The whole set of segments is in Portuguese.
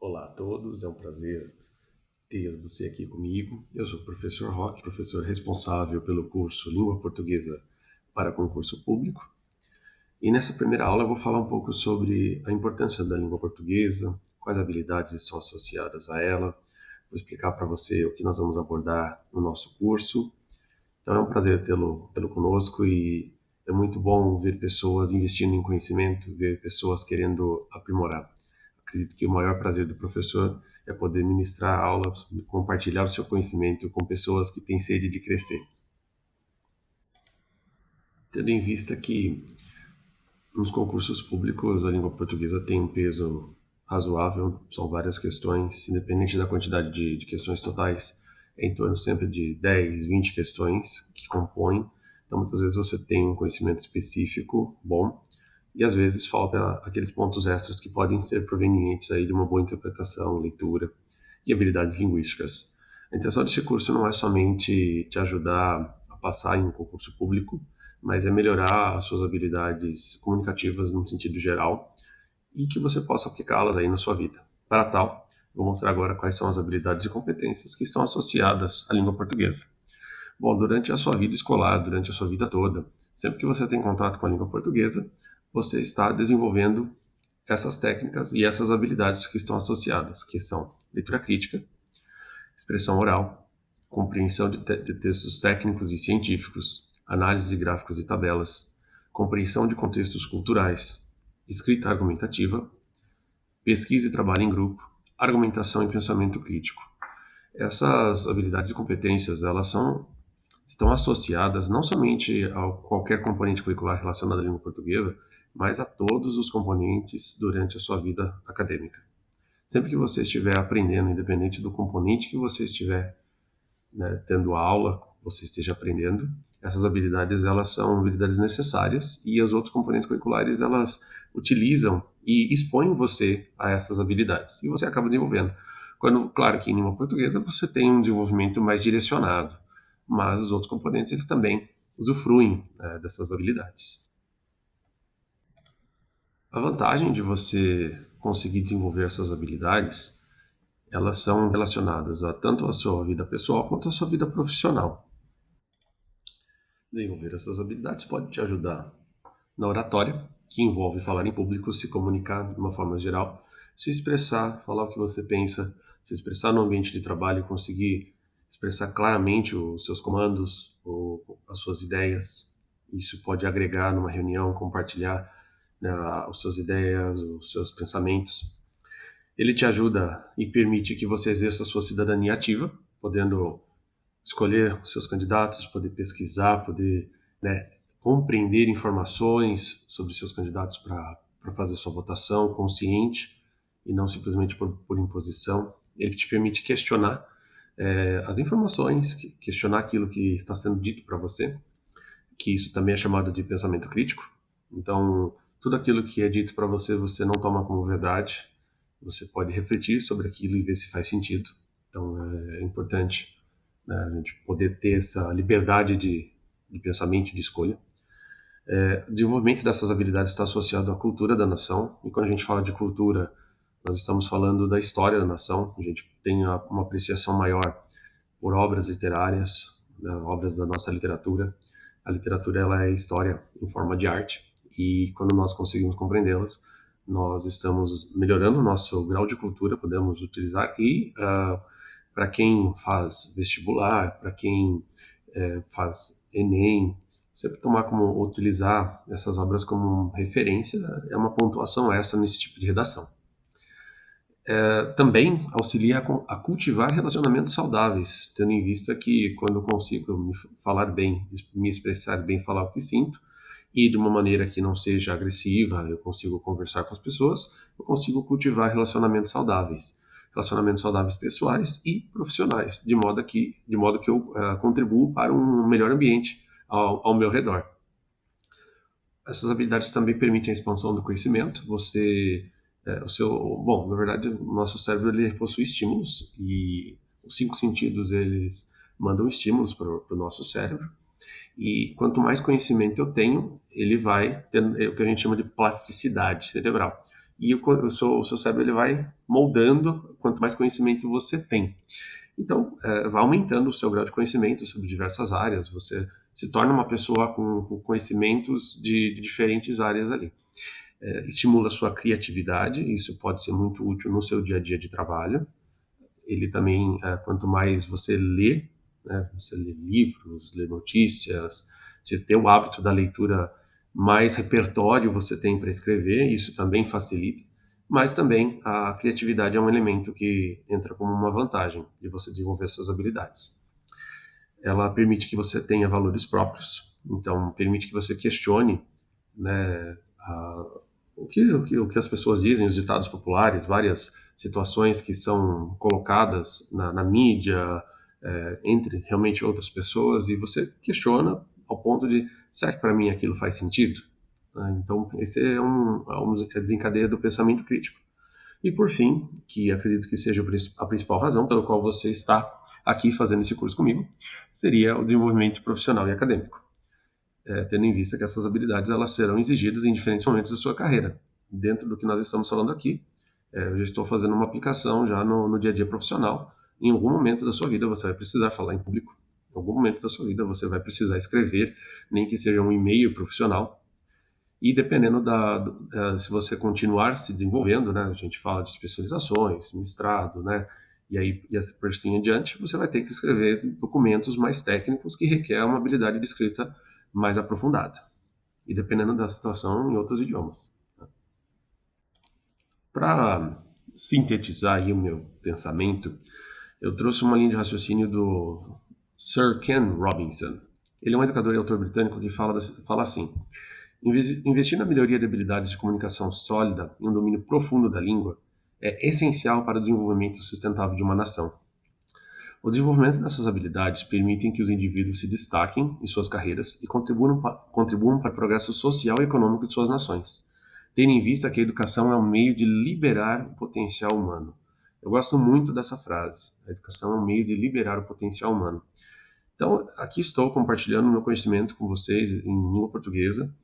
Olá a todos, é um prazer ter você aqui comigo. Eu sou o professor Roque, professor responsável pelo curso Língua Portuguesa para concurso público. E nessa primeira aula eu vou falar um pouco sobre a importância da língua portuguesa, quais habilidades estão associadas a ela. Vou explicar para você o que nós vamos abordar no nosso curso. Então é um prazer tê-lo conosco e é muito bom ver pessoas investindo em conhecimento, ver pessoas querendo aprimorar. Acredito que o maior prazer do professor é poder ministrar aulas, compartilhar o seu conhecimento com pessoas que têm sede de crescer. Tendo em vista que nos concursos públicos a língua portuguesa tem um peso razoável, são várias questões, independente da quantidade de questões totais, é em torno sempre de 10, 20 questões que compõem. Então muitas vezes você tem um conhecimento específico bom, e às vezes falta aqueles pontos extras que podem ser provenientes aí de uma boa interpretação, leitura e habilidades linguísticas. A intenção desse curso não é somente te ajudar a passar em um concurso público, mas é melhorar as suas habilidades comunicativas no sentido geral e que você possa aplicá-las aí na sua vida. Para tal, vou mostrar agora quais são as habilidades e competências que estão associadas à língua portuguesa. Bom, durante a sua vida escolar, durante a sua vida toda, sempre que você tem contato com a língua portuguesa, você está desenvolvendo essas técnicas e essas habilidades que estão associadas, que são leitura crítica, expressão oral, compreensão de textos técnicos e científicos, análise de gráficos e tabelas, compreensão de contextos culturais, escrita argumentativa, pesquisa e trabalho em grupo, argumentação e pensamento crítico. Essas habilidades e competências, estão associadas não somente a qualquer componente curricular relacionado à língua portuguesa, mas a todos os componentes durante a sua vida acadêmica. Sempre que você estiver aprendendo, independente do componente que você estiver tendo aula, você esteja aprendendo, essas habilidades elas são habilidades necessárias e os outros componentes curriculares elas utilizam e expõem você a essas habilidades e você acaba desenvolvendo. Claro que em língua portuguesa você tem um desenvolvimento mais direcionado, mas os outros componentes eles também usufruem dessas habilidades. A vantagem de você conseguir desenvolver essas habilidades, elas são relacionadas tanto à sua vida pessoal quanto à sua vida profissional. Desenvolver essas habilidades pode te ajudar na oratória, que envolve falar em público, se comunicar de uma forma geral, se expressar, falar o que você pensa, se expressar no ambiente de trabalho, conseguir expressar claramente os seus comandos ou as suas ideias. Isso pode agregar numa reunião, compartilhar as suas ideias, os seus pensamentos. Ele te ajuda e permite que você exerça a sua cidadania ativa, podendo escolher os seus candidatos, poder pesquisar, poder compreender informações sobre seus candidatos para fazer sua votação consciente e não simplesmente por imposição. Ele te permite questionar as informações, questionar aquilo que está sendo dito para você, que isso também é chamado de pensamento crítico. Então, tudo aquilo que é dito para você, você não toma como verdade, você pode refletir sobre aquilo e ver se faz sentido. Então, é importante a gente poder ter essa liberdade de pensamento e de escolha. O desenvolvimento dessas habilidades está associado à cultura da nação, e quando a gente fala de cultura, nós estamos falando da história da nação. A gente tem uma apreciação maior por obras literárias, obras da nossa literatura. A literatura ela é história em forma de arte, e quando nós conseguimos compreendê-las, nós estamos melhorando o nosso grau de cultura, podemos utilizar, e para quem faz vestibular, para quem faz Enem, sempre utilizar essas obras como referência, é uma pontuação extra nesse tipo de redação. Também auxilia a cultivar relacionamentos saudáveis, tendo em vista que quando eu consigo me falar bem, me expressar bem, falar o que sinto, e de uma maneira que não seja agressiva, eu consigo conversar com as pessoas, eu consigo cultivar relacionamentos saudáveis pessoais e profissionais, de modo que eu contribuo para um melhor ambiente ao meu redor. Essas habilidades também permitem a expansão do conhecimento. Na verdade, o nosso cérebro ele possui estímulos e os 5 sentidos eles mandam estímulos para o nosso cérebro. E quanto mais conhecimento eu tenho, ele vai ter o que a gente chama de plasticidade cerebral. e o seu cérebro ele vai moldando quanto mais conhecimento você tem. Então, vai aumentando o seu grau de conhecimento sobre diversas áreas, você se torna uma pessoa com conhecimentos de diferentes áreas ali. Estimula a sua criatividade, isso pode ser muito útil no seu dia a dia de trabalho. Ele também, quanto mais você lê, né, você lê livros, lê notícias, você ter o hábito da leitura, mais repertório você tem para escrever, isso também facilita. Mas também a criatividade é um elemento que entra como uma vantagem de você desenvolver essas habilidades. Ela permite que você tenha valores próprios, então permite que você questione, né, o que as pessoas dizem, os ditados populares, várias situações que são colocadas na mídia, entre realmente outras pessoas, e você questiona ao ponto de, será que para mim aquilo faz sentido? Então, esse é desencadeia do pensamento crítico. E por fim, que acredito que seja a principal razão pela qual você está aqui fazendo esse curso comigo, seria o desenvolvimento profissional e acadêmico. Tendo em vista que essas habilidades elas serão exigidas em diferentes momentos da sua carreira. Dentro do que nós estamos falando aqui, eu já estou fazendo uma aplicação já no dia a dia profissional. Em algum momento da sua vida você vai precisar falar em público. Em algum momento da sua vida você vai precisar escrever, nem que seja um e-mail profissional. E dependendo se você continuar se desenvolvendo, né, a gente fala de especializações, mestrado, né, e por assim em diante, você vai ter que escrever documentos mais técnicos que requer uma habilidade de escrita mais aprofundada. E dependendo da situação, em outros idiomas. Para sintetizar aí o meu pensamento, eu trouxe uma linha de raciocínio do Sir Ken Robinson. Ele é um educador e autor britânico que fala assim: investir na melhoria de habilidades de comunicação sólida e um domínio profundo da língua é essencial para o desenvolvimento sustentável de uma nação. O desenvolvimento dessas habilidades permite que os indivíduos se destaquem em suas carreiras e contribuam para o progresso social e econômico de suas nações, tendo em vista que a educação é um meio de liberar o potencial humano. Eu gosto muito dessa frase. A educação é um meio de liberar o potencial humano. Então, aqui estou compartilhando meu conhecimento com vocês em língua portuguesa,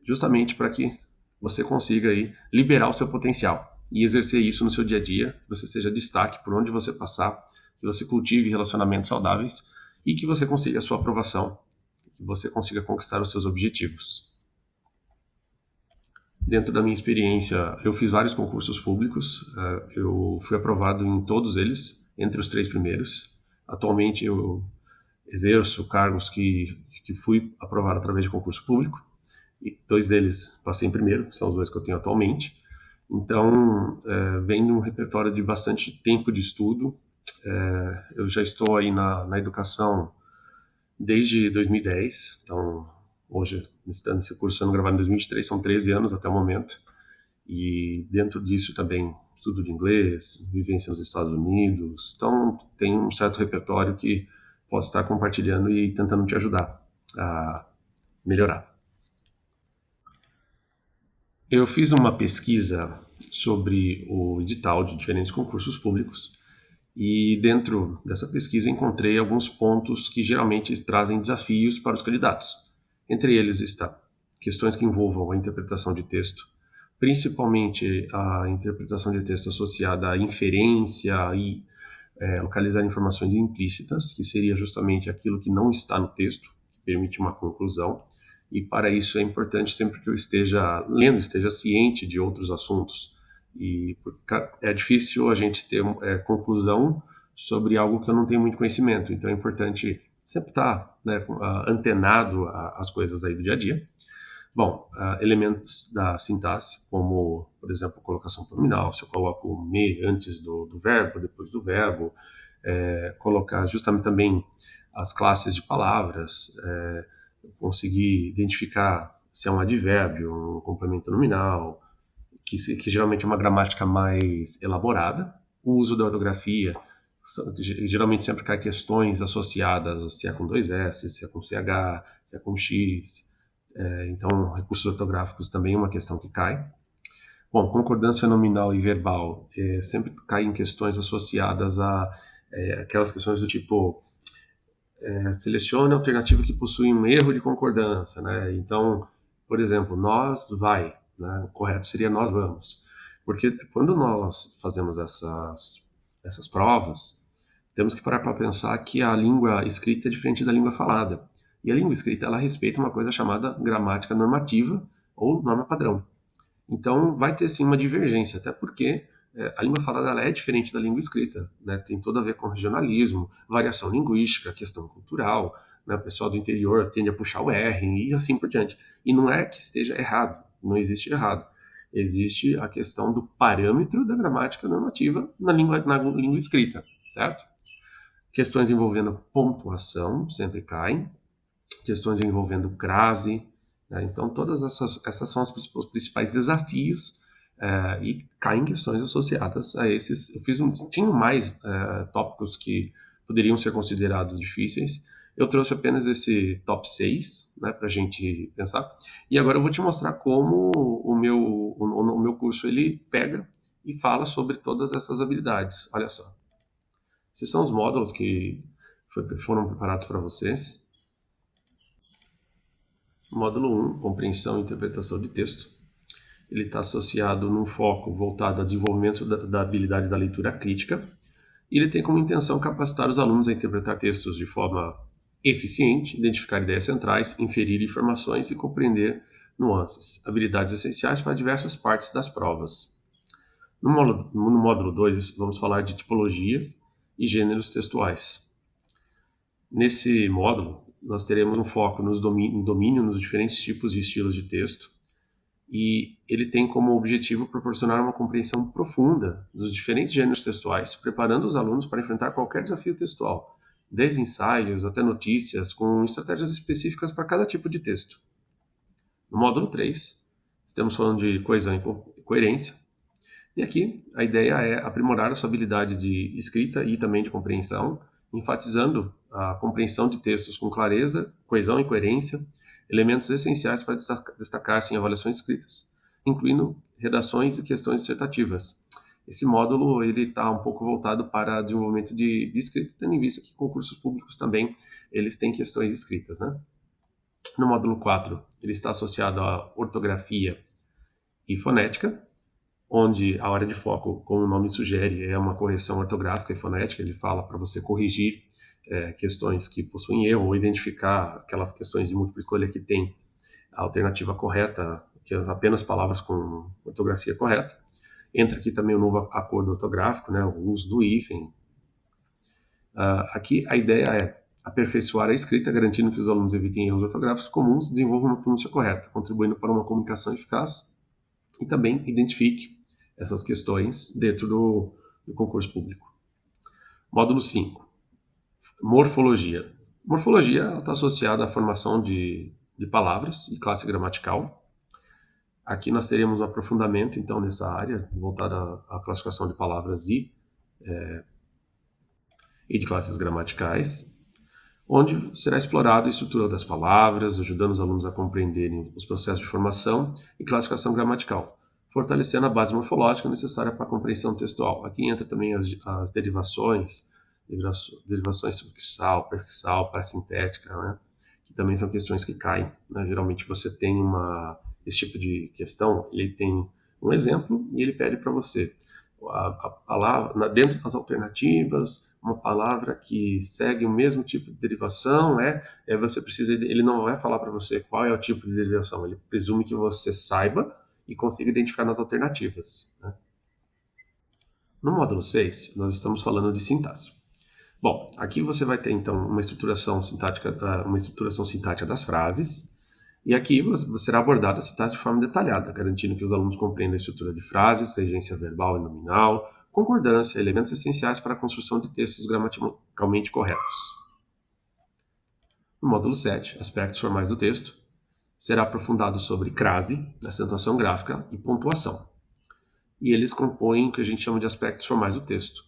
justamente para que você consiga aí liberar o seu potencial e exercer isso no seu dia a dia, que você seja destaque por onde você passar, que você cultive relacionamentos saudáveis e que você consiga a sua aprovação, que você consiga conquistar os seus objetivos. Dentro da minha experiência, eu fiz vários concursos públicos, eu fui aprovado em todos eles, entre os 3 primeiros. Atualmente eu exerço cargos que fui aprovado através de concurso público, e 2 deles passei em primeiro, são os 2 que eu tenho atualmente. Então, vem de um repertório de bastante tempo de estudo. Eu já estou aí na educação desde 2010, então hoje, estando esse curso sendo gravado em 2023, são 13 anos até o momento, e dentro disso também estudo de inglês, vivência nos Estados Unidos, então tem um certo repertório que posso estar compartilhando e tentando te ajudar a melhorar. Eu fiz uma pesquisa sobre o edital de diferentes concursos públicos e dentro dessa pesquisa encontrei alguns pontos que geralmente trazem desafios para os candidatos. Entre eles está questões que envolvam a interpretação de texto, principalmente a interpretação de texto associada à inferência e localizar informações implícitas, que seria justamente aquilo que não está no texto, que permite uma conclusão. E para isso é importante sempre que eu esteja lendo, esteja ciente de outros assuntos. E é difícil a gente ter conclusão sobre algo que eu não tenho muito conhecimento. Então é importante sempre estar, né, antenado às coisas aí do dia a dia. Bom, elementos da sintaxe, como, por exemplo, colocação pronominal, se eu coloco me antes do verbo, depois do verbo, colocar justamente também as classes de palavras, conseguir identificar se é um advérbio, um complemento nominal, que geralmente é uma gramática mais elaborada. O uso da ortografia, geralmente sempre cai questões associadas se é com 2 S, se é com CH, se é com X. Então, recursos ortográficos também é uma questão que cai. Bom, concordância nominal e verbal sempre cai em questões associadas a aquelas questões do tipo selecione a alternativa que possui um erro de concordância, né? Então, por exemplo, nós vai, né? O correto seria nós vamos. Porque quando nós fazemos essas provas, temos que parar para pensar que a língua escrita é diferente da língua falada. E a língua escrita, ela respeita uma coisa chamada gramática normativa ou norma padrão. Então, vai ter sim uma divergência, até porque a língua falada ela é diferente da língua escrita, né? Tem tudo a ver com regionalismo, variação linguística, questão cultural, né? O pessoal do interior tende a puxar o R e assim por diante. E não é que esteja errado, não existe errado. Existe a questão do parâmetro da gramática normativa na língua escrita, certo? Questões envolvendo pontuação sempre caem, questões envolvendo crase, né? Então todas essas são os principais desafios e caem questões associadas a esses. Tinha mais tópicos que poderiam ser considerados difíceis. Eu trouxe apenas esse top 6, né, para a gente pensar. E agora eu vou te mostrar como o meu curso ele pega e fala sobre todas essas habilidades. Olha só. Esses são os módulos que foram preparados para vocês. Módulo 1, compreensão e interpretação de texto. Ele está associado num foco voltado ao desenvolvimento da habilidade da leitura crítica. E ele tem como intenção capacitar os alunos a interpretar textos de forma eficiente, identificar ideias centrais, inferir informações e compreender nuances, habilidades essenciais para diversas partes das provas. No módulo 2, vamos falar de tipologia e gêneros textuais. Nesse módulo, nós teremos um foco no domínio nos diferentes tipos e estilos de texto, e ele tem como objetivo proporcionar uma compreensão profunda dos diferentes gêneros textuais, preparando os alunos para enfrentar qualquer desafio textual, desde ensaios até notícias, com estratégias específicas para cada tipo de texto. No módulo 3, estamos falando de coesão e coerência, e aqui a ideia é aprimorar a sua habilidade de escrita e também de compreensão, enfatizando a compreensão de textos com clareza, coesão e coerência, elementos essenciais para destacar-se em avaliações escritas, incluindo redações e questões dissertativas. Esse módulo está um pouco voltado para desenvolvimento de escrita, tendo em vista que concursos públicos também eles têm questões escritas, né? No módulo 4, ele está associado à ortografia e fonética, onde a área de foco, como o nome sugere, é uma correção ortográfica e fonética. Ele fala para você corrigir questões que possuem erro ou identificar aquelas questões de múltipla escolha que tem a alternativa correta, que é apenas palavras com ortografia correta. Entra aqui também o novo acordo ortográfico, né, o uso do hífen. Aqui a ideia é aperfeiçoar a escrita, garantindo que os alunos evitem erros ortográficos comuns e desenvolvam uma pronúncia correta, contribuindo para uma comunicação eficaz e também identifique essas questões dentro do concurso público. Módulo 5. Morfologia. Morfologia está associada à formação de palavras e classe gramatical. Aqui nós teremos um aprofundamento, então, nessa área, voltada à classificação de palavras e de classes gramaticais, onde será explorada a estrutura das palavras, ajudando os alunos a compreenderem os processos de formação e classificação gramatical, fortalecendo a base morfológica necessária para a compreensão textual. Aqui entra também as derivações sufixal, prefixal, parasintética, né? Que também são questões que caem, né? Geralmente você tem esse tipo de questão, ele tem um exemplo e ele pede para você a palavra, dentro das alternativas, uma palavra que segue o mesmo tipo de derivação, você precisa, ele não vai falar para você qual é o tipo de derivação, ele presume que você saiba e consiga identificar nas alternativas, né? No módulo 6, nós estamos falando de sintaxe. Bom, aqui você vai ter então uma estruturação sintática das frases, e aqui será abordada a sintaxe de forma detalhada, garantindo que os alunos compreendam a estrutura de frases, regência verbal e nominal, concordância, elementos essenciais para a construção de textos gramaticalmente corretos. No módulo 7, aspectos formais do texto, será aprofundado sobre crase, acentuação gráfica e pontuação. E eles compõem o que a gente chama de aspectos formais do texto.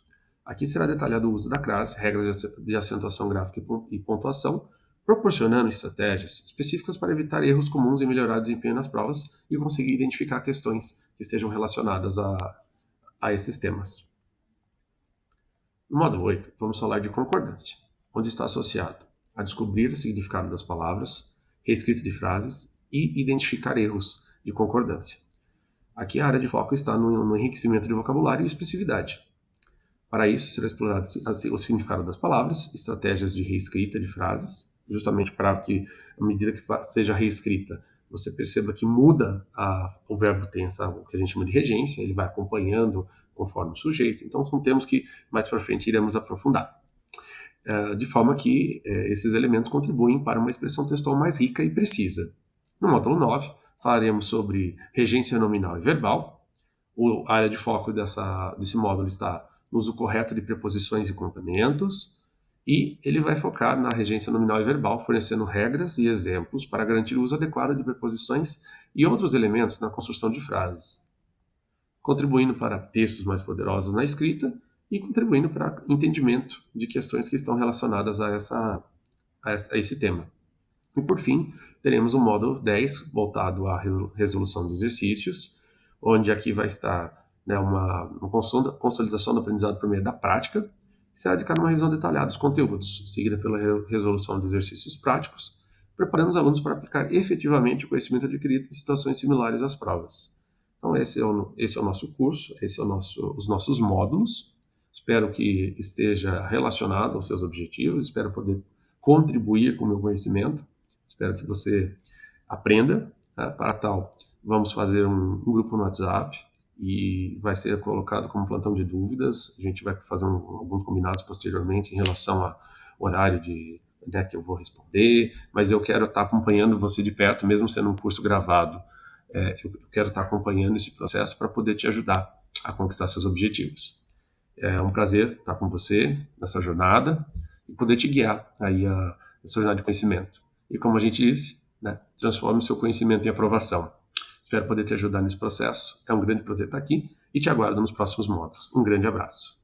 Aqui será detalhado o uso da crase, regras de acentuação gráfica e pontuação, proporcionando estratégias específicas para evitar erros comuns e melhorar o desempenho nas provas e conseguir identificar questões que estejam relacionadas a esses temas. No módulo 8, vamos falar de concordância, onde está associado a descobrir o significado das palavras, reescrita de frases e identificar erros de concordância. Aqui a área de foco está no enriquecimento de vocabulário e expressividade. Para isso, será explorado o significado das palavras, estratégias de reescrita de frases, justamente para que, à medida que seja reescrita, você perceba que muda o verbo tem o que a gente chama de regência, ele vai acompanhando conforme o sujeito. Então, são termos que mais para frente iremos aprofundar. De forma que esses elementos contribuem para uma expressão textual mais rica e precisa. No módulo 9, falaremos sobre regência nominal e verbal. A área de foco desse módulo está no uso correto de preposições e complementos, e ele vai focar na regência nominal e verbal, fornecendo regras e exemplos para garantir o uso adequado de preposições e outros elementos na construção de frases, contribuindo para textos mais poderosos na escrita e contribuindo para o entendimento de questões que estão relacionadas a esse tema. E por fim, teremos o módulo 10, voltado à resolução de exercícios, onde aqui vai estar uma consolidação do aprendizado por meio da prática, que será dedicada a uma revisão detalhada dos conteúdos, seguida pela resolução de exercícios práticos, preparando os alunos para aplicar efetivamente o conhecimento adquirido em situações similares às provas. Então esse é o nosso curso, esses são os nossos módulos. Espero que esteja relacionado aos seus objetivos, espero poder contribuir com o meu conhecimento, espero que você aprenda. Para tal, vamos fazer um grupo no WhatsApp e vai ser colocado como plantão de dúvidas. A gente vai fazer alguns combinados posteriormente em relação ao horário que eu vou responder, mas eu quero estar acompanhando você de perto, mesmo sendo um curso gravado. Eu quero estar acompanhando esse processo para poder te ajudar a conquistar seus objetivos. É um prazer estar com você nessa jornada e poder te guiar aí nessa jornada de conhecimento. E como a gente disse, transforme o seu conhecimento em aprovação. Espero poder te ajudar nesse processo. É um grande prazer estar aqui e te aguardo nos próximos módulos. Um grande abraço.